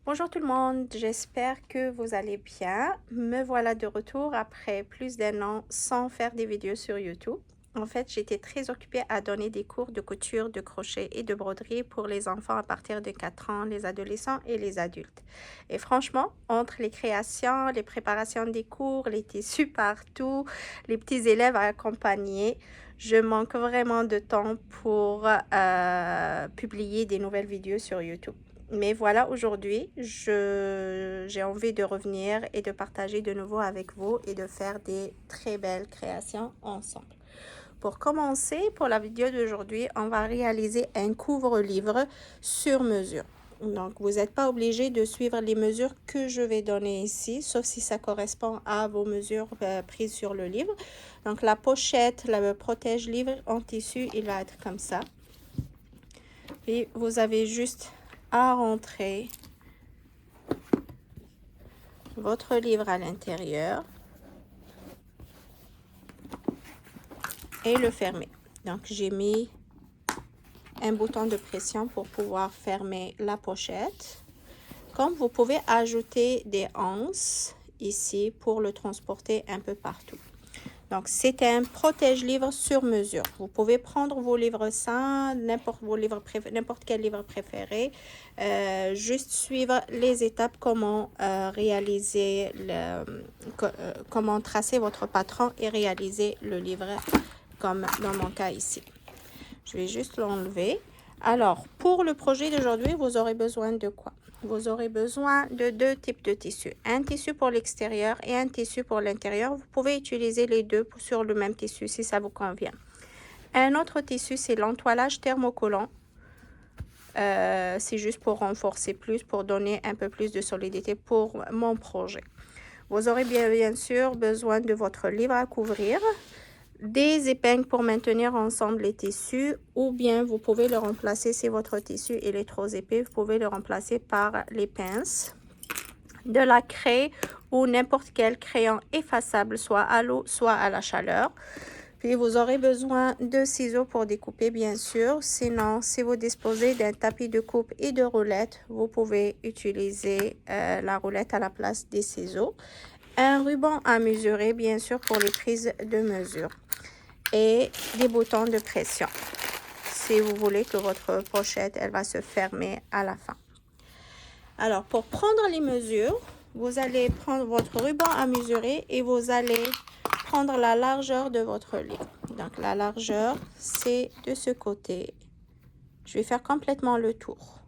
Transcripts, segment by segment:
Bonjour tout le monde, j'espère que vous allez bien. Me voilà de retour après plus d'un an sans faire des vidéos sur YouTube. En fait, j'étais très occupée à donner des cours de couture, de crochet et de broderie pour les enfants à partir de 4 ans, les adolescents et les adultes. Et franchement, entre les créations, les préparations des cours, les tissus partout, les petits élèves à accompagner, je manque vraiment de temps pour publier des nouvelles vidéos sur YouTube. Mais voilà, aujourd'hui, j'ai envie de revenir et de partager de nouveau avec vous et de faire des très belles créations ensemble. Pour commencer, pour la vidéo d'aujourd'hui, on va réaliser un couvre-livre sur mesure. Donc, vous n'êtes pas obligé de suivre les mesures que je vais donner ici, sauf si ça correspond à vos mesures prises sur le livre. Donc, la pochette, le protège-livre en tissu, il va être comme ça. Et vous avez juste à rentrer votre livre à l'intérieur et le fermer. Donc, j'ai mis un bouton de pression pour pouvoir fermer la pochette. Comme vous pouvez ajouter des anses ici pour le transporter un peu partout. Donc, c'est un protège-livre sur mesure. Vous pouvez prendre vos livres sains, n'importe quel livre préféré, juste suivre les étapes, comment réaliser, comment tracer votre patron et réaliser le livre, comme dans mon cas ici. Je vais juste l'enlever. Alors, pour le projet d'aujourd'hui, vous aurez besoin de quoi? Vous aurez besoin de deux types de tissus. Un tissu pour l'extérieur et un tissu pour l'intérieur. Vous pouvez utiliser les deux sur le même tissu si ça vous convient. Un autre tissu, c'est l'entoilage thermocollant. C'est juste pour renforcer plus, pour donner un peu plus de solidité pour mon projet. Vous aurez bien sûr besoin de votre livre à couvrir, des épingles pour maintenir ensemble les tissus, ou bien vous pouvez le remplacer si votre tissu il est trop épais, vous pouvez le remplacer par les pinces, de la craie ou n'importe quel crayon effaçable, soit à l'eau, soit à la chaleur. Puis vous aurez besoin de ciseaux pour découper, bien sûr. Sinon, si vous disposez d'un tapis de coupe et de roulette, vous pouvez utiliser la roulette à la place des ciseaux. Un ruban à mesurer, bien sûr, pour les prises de mesure. Et des boutons de pression si vous voulez que votre pochette elle va se fermer à la fin. Alors, pour prendre les mesures, vous allez prendre votre ruban à mesurer et vous allez prendre la largeur de votre livre. Donc, la largeur, c'est de ce côté. Je vais faire complètement le tour.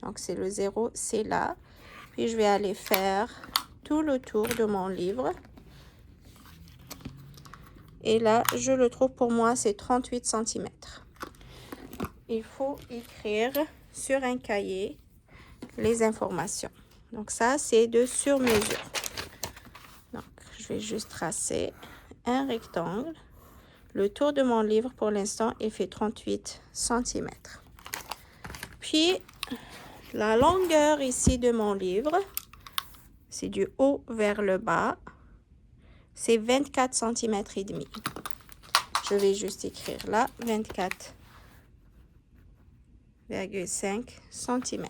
Donc, c'est le 0, c'est là. Puis, je vais aller faire tout le tour de mon livre. Et là, je le trouve pour moi, c'est 38 cm. Il faut écrire sur un cahier les informations. Donc ça, c'est de sur mesure. Donc, je vais juste tracer un rectangle. Le tour de mon livre, pour l'instant, il fait 38 cm. Puis, la longueur ici de mon livre, c'est du haut vers le bas. C'est 24 cm et demi. Je vais juste écrire là, 24,5 cm.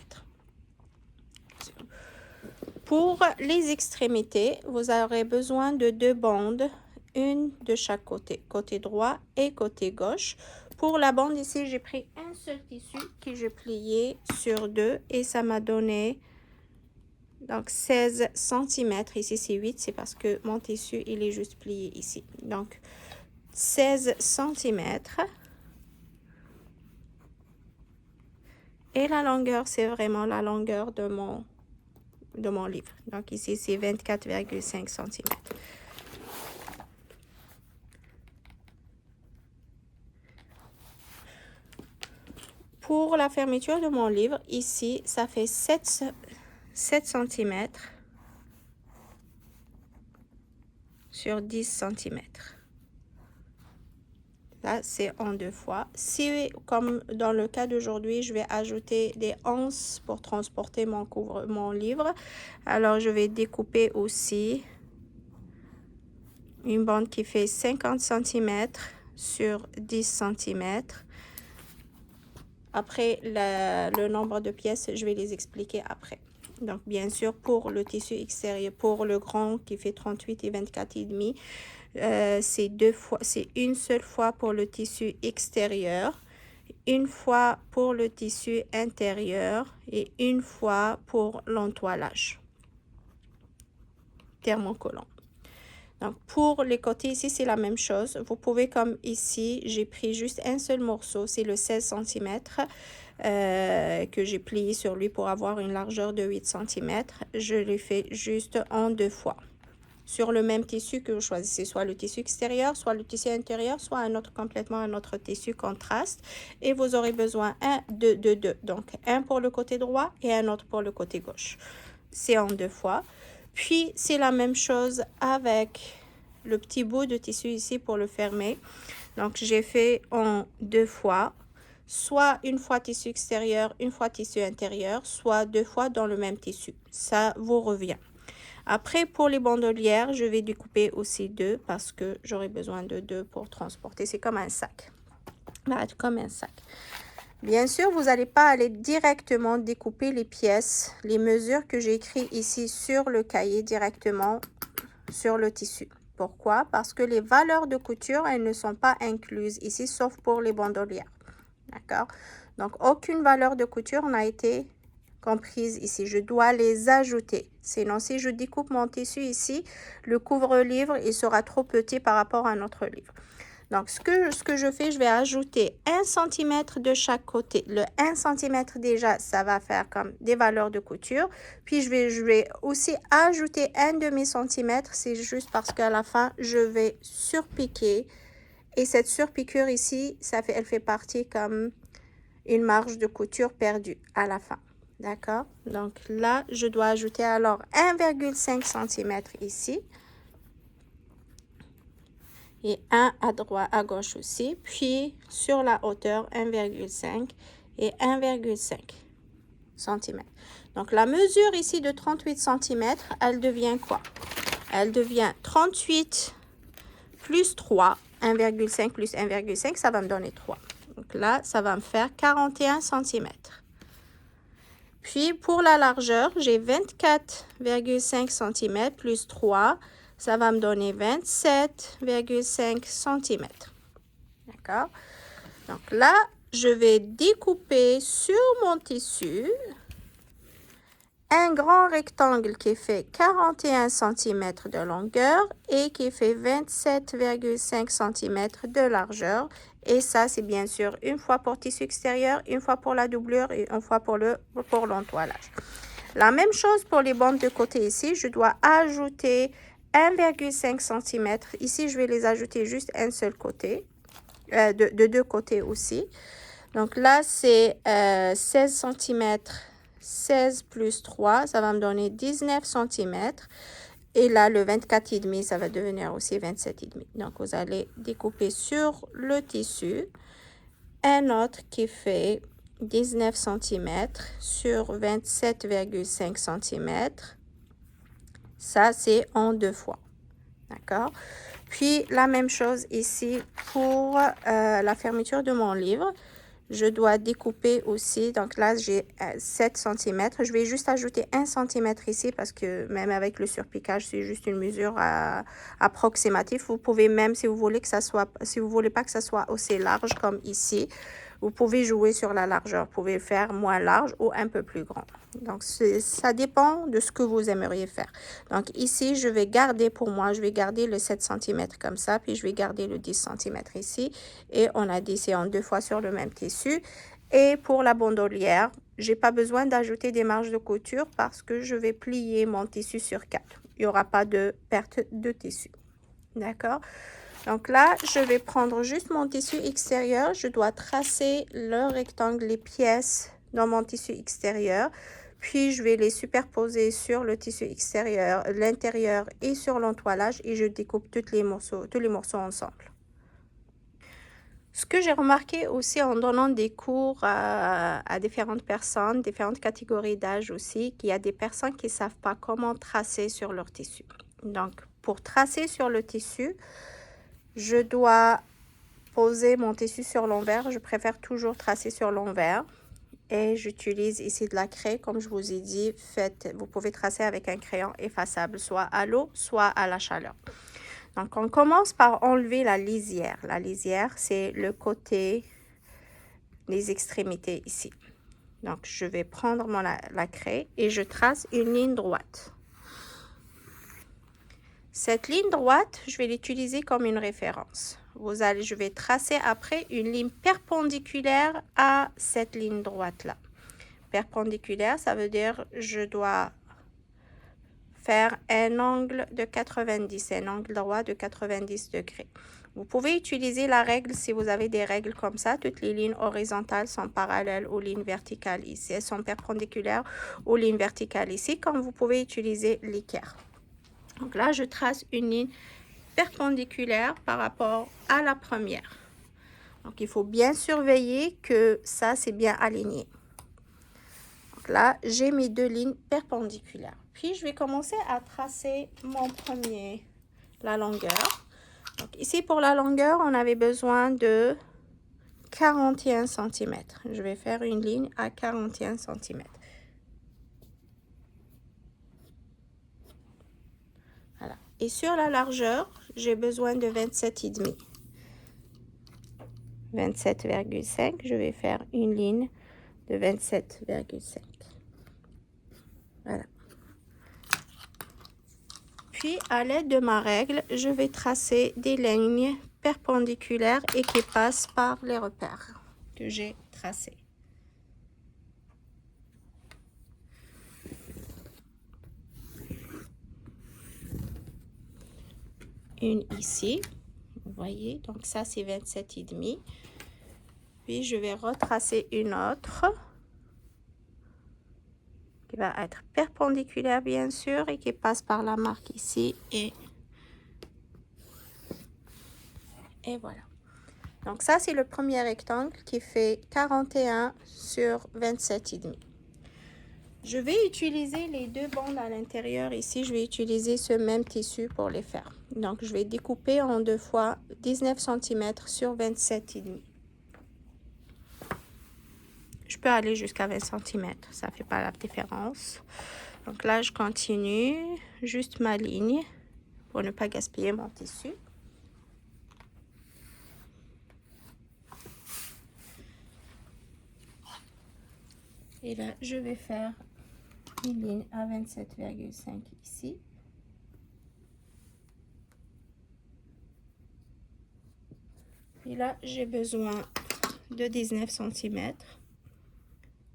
Pour les extrémités, vous aurez besoin de deux bandes, une de chaque côté, côté droit et côté gauche. Pour la bande ici, j'ai pris un seul tissu que j'ai plié sur deux et ça m'a donné donc 16 cm. Ici, c'est 8, c'est parce que mon tissu, il est juste plié ici. Donc, 16 cm. Et la longueur, c'est vraiment la longueur de mon livre. Donc ici, c'est 24,5 cm. Pour la fermeture de mon livre, ici, ça fait 7 cm sur 10 cm. Là, c'est en deux fois. Si, comme dans le cas d'aujourd'hui, je vais ajouter des anses pour transporter mon livre, alors je vais découper aussi une bande qui fait 50 cm sur 10 cm. Après, le nombre de pièces, je vais les expliquer après. Donc, bien sûr, pour le tissu extérieur, pour le grand qui fait 38 et 24,5, c'est une seule fois pour le tissu extérieur, une fois pour le tissu intérieur et une fois pour l'entoilage thermocollant. Donc, pour les côtés ici, c'est la même chose. Vous pouvez, comme ici, j'ai pris juste un seul morceau, c'est le 16 cm que j'ai plié sur lui pour avoir une largeur de 8 cm. Je l'ai fait juste en 2 fois. Sur le même tissu que vous choisissez, soit le tissu extérieur, soit le tissu intérieur, soit complètement un autre tissu contraste. Et vous aurez besoin de deux. Donc, un pour le côté droit et un autre pour le côté gauche. C'est en 2 fois. Puis, c'est la même chose avec le petit bout de tissu ici pour le fermer. Donc, j'ai fait en 2 fois. Soit une fois tissu extérieur, une fois tissu intérieur, soit 2 fois dans le même tissu. Ça vous revient. Après, pour les bandolières, je vais découper aussi 2 parce que j'aurai besoin de 2 pour transporter. C'est comme un sac. Ça va être comme un sac. Bien sûr, vous n'allez pas aller directement découper les pièces, les mesures que j'ai écrites ici sur le cahier directement sur le tissu. Pourquoi? Parce que les valeurs de couture, elles ne sont pas incluses ici, sauf pour les bandolières. D'accord? Donc, aucune valeur de couture n'a été comprise ici. Je dois les ajouter. Sinon, si je découpe mon tissu ici, le couvre-livre, il sera trop petit par rapport à notre livre. Donc, ce que je fais, je vais ajouter 1 cm de chaque côté. Le 1 cm déjà, ça va faire comme des valeurs de couture. Puis, je vais aussi ajouter 1/2 cm. C'est juste parce qu'à la fin, je vais surpiquer. Et cette surpiqûre ici, elle fait partie comme une marge de couture perdue à la fin. D'accord? Donc là, je dois ajouter alors 1,5 cm ici. Et un à gauche aussi. Puis sur la hauteur, 1,5 et 1,5 cm. Donc la mesure ici de 38 cm, elle devient quoi? Elle devient 38 plus 3. 1,5 plus 1,5, ça va me donner 3. Donc là, ça va me faire 41 cm. Puis pour la largeur, j'ai 24,5 cm plus 3. Ça va me donner 27,5 cm. D'accord? Donc là, je vais découper sur mon tissu un grand rectangle qui fait 41 cm de longueur et qui fait 27,5 cm de largeur. Et ça, c'est bien sûr une fois pour tissu extérieur, une fois pour la doublure et une fois pour l'entoilage. La même chose pour les bandes de côté ici. Je dois ajouter 1,5 cm. Ici, je vais les ajouter juste un seul côté, de deux côtés aussi. Donc là, c'est 16 cm. 16 plus 3, ça va me donner 19 cm. Et là, le 24,5, ça va devenir aussi 27,5. Donc, vous allez découper sur le tissu un autre qui fait 19 cm sur 27,5 cm. Ça, c'est en 2 fois. D'accord? Puis, la même chose ici pour la fermeture de mon livre. Je dois découper aussi. Donc là, j'ai 7 cm. Je vais juste ajouter 1 cm ici parce que même avec le surpiquage, c'est juste une mesure approximative. Vous pouvez même, si vous voulez pas que ça soit aussi large comme ici, vous pouvez jouer sur la largeur. Vous pouvez faire moins large ou un peu plus grand. Donc, ça dépend de ce que vous aimeriez faire. Donc, ici, je vais garder le 7 cm comme ça. Puis, je vais garder le 10 cm ici. Et on a dit c'est en 2 fois sur le même tissu. Et pour la bandolière, j'ai pas besoin d'ajouter des marges de couture parce que je vais plier mon tissu sur 4. Il n'y aura pas de perte de tissu. D'accord? Donc là, je vais prendre juste mon tissu extérieur. Je dois tracer le rectangle, les pièces dans mon tissu extérieur. Puis, je vais les superposer sur le tissu extérieur, l'intérieur et sur l'entoilage. Et je découpe tous les morceaux ensemble. Ce que j'ai remarqué aussi en donnant des cours à différentes personnes, différentes catégories d'âge aussi, qu'il y a des personnes qui ne savent pas comment tracer sur leur tissu. Donc, pour tracer sur le tissu, je dois poser mon tissu sur l'envers. Je préfère toujours tracer sur l'envers. Et j'utilise ici de la craie, comme je vous ai dit, vous pouvez tracer avec un crayon effaçable, soit à l'eau, soit à la chaleur. Donc, on commence par enlever la lisière. La lisière, c'est le côté, les extrémités ici. Donc, je vais prendre la craie et je trace une ligne droite. Cette ligne droite, je vais l'utiliser comme une référence. Je vais tracer après une ligne perpendiculaire à cette ligne droite-là. Perpendiculaire, ça veut dire je dois faire un angle de 90, un angle droit de 90 degrés. Vous pouvez utiliser la règle si vous avez des règles comme ça. Toutes les lignes horizontales sont parallèles aux lignes verticales ici. Elles sont perpendiculaires aux lignes verticales ici, comme vous pouvez utiliser l'équerre. Donc là, je trace une ligne perpendiculaire par rapport à la première. Donc, il faut bien surveiller que ça, c'est bien aligné. Donc là, j'ai mes deux lignes perpendiculaires. Puis, je vais commencer à tracer la longueur. Donc, ici, pour la longueur, on avait besoin de 41 cm. Je vais faire une ligne à 41 cm. Voilà. Et sur la largeur, j'ai besoin de 27,5. 27,5, je vais faire une ligne de 27,5. Voilà. Puis, à l'aide de ma règle, je vais tracer des lignes perpendiculaires et qui passent par les repères que j'ai tracés. Une ici, vous voyez, donc ça c'est 27,5. Puis, je vais retracer une autre qui va être perpendiculaire bien sûr et qui passe par la marque ici et voilà. Donc ça c'est le premier rectangle qui fait 41 sur 27,5. Je vais utiliser les deux bandes à l'intérieur ici. Je vais utiliser ce même tissu pour les faire. Donc je vais découper en deux fois 19 cm sur 27,5. Je peux aller jusqu'à 20 cm, ça ne fait pas la différence. Donc là, je continue juste ma ligne pour ne pas gaspiller mon tissu. Et là, je vais faire une ligne à 27,5 ici. Et là, j'ai besoin de 19 cm.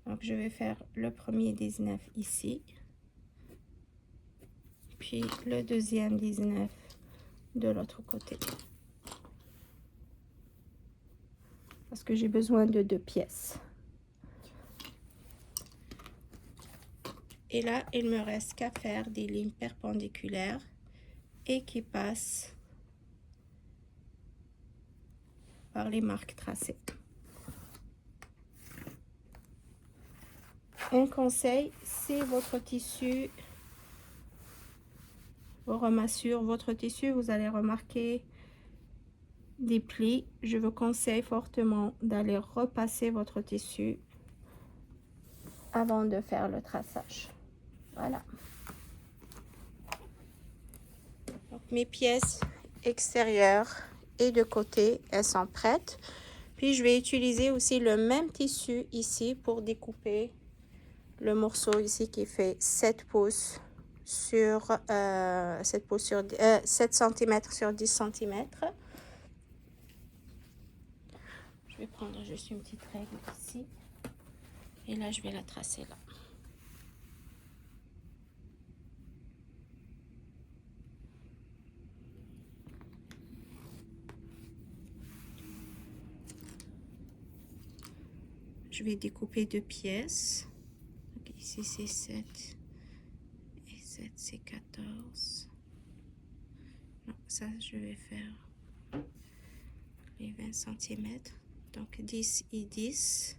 Donc, je vais faire le premier 19 ici. Puis, le deuxième 19 de l'autre côté. Parce que j'ai besoin de deux pièces. Et là, il me reste qu'à faire des lignes perpendiculaires et qui passent par les marques tracées. Un conseil, si votre tissu, vous ramassure votre tissu, vous allez remarquer des plis. Je vous conseille fortement d'aller repasser votre tissu avant de faire le traçage. Voilà. Donc, mes pièces extérieures et de côté, elles sont prêtes. Puis, je vais utiliser aussi le même tissu ici pour découper le morceau ici qui fait 7 pouces sur 7 cm sur 10 cm. Je vais prendre juste une petite règle ici. Et là, je vais la tracer là. Je vais découper deux pièces. Donc ici, c'est 7. Et 7, c'est 14. Non, ça, je vais faire les 20 cm. Donc 10 et 10.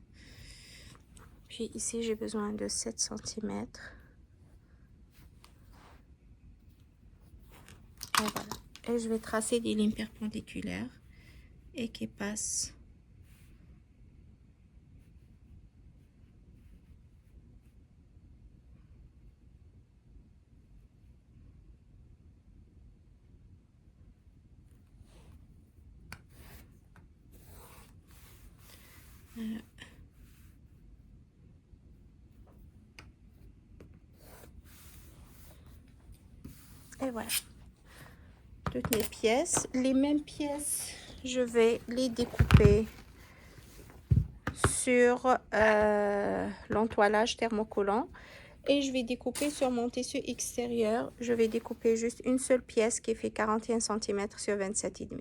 Puis ici, j'ai besoin de 7 cm. Et voilà. Et je vais tracer des lignes perpendiculaires et qui passent Et voilà, toutes mes pièces. Les mêmes pièces, je vais les découper sur l'entoilage thermocollant. Et je vais découper sur mon tissu extérieur. Je vais découper juste une seule pièce qui fait 41 cm sur 27,5 cm.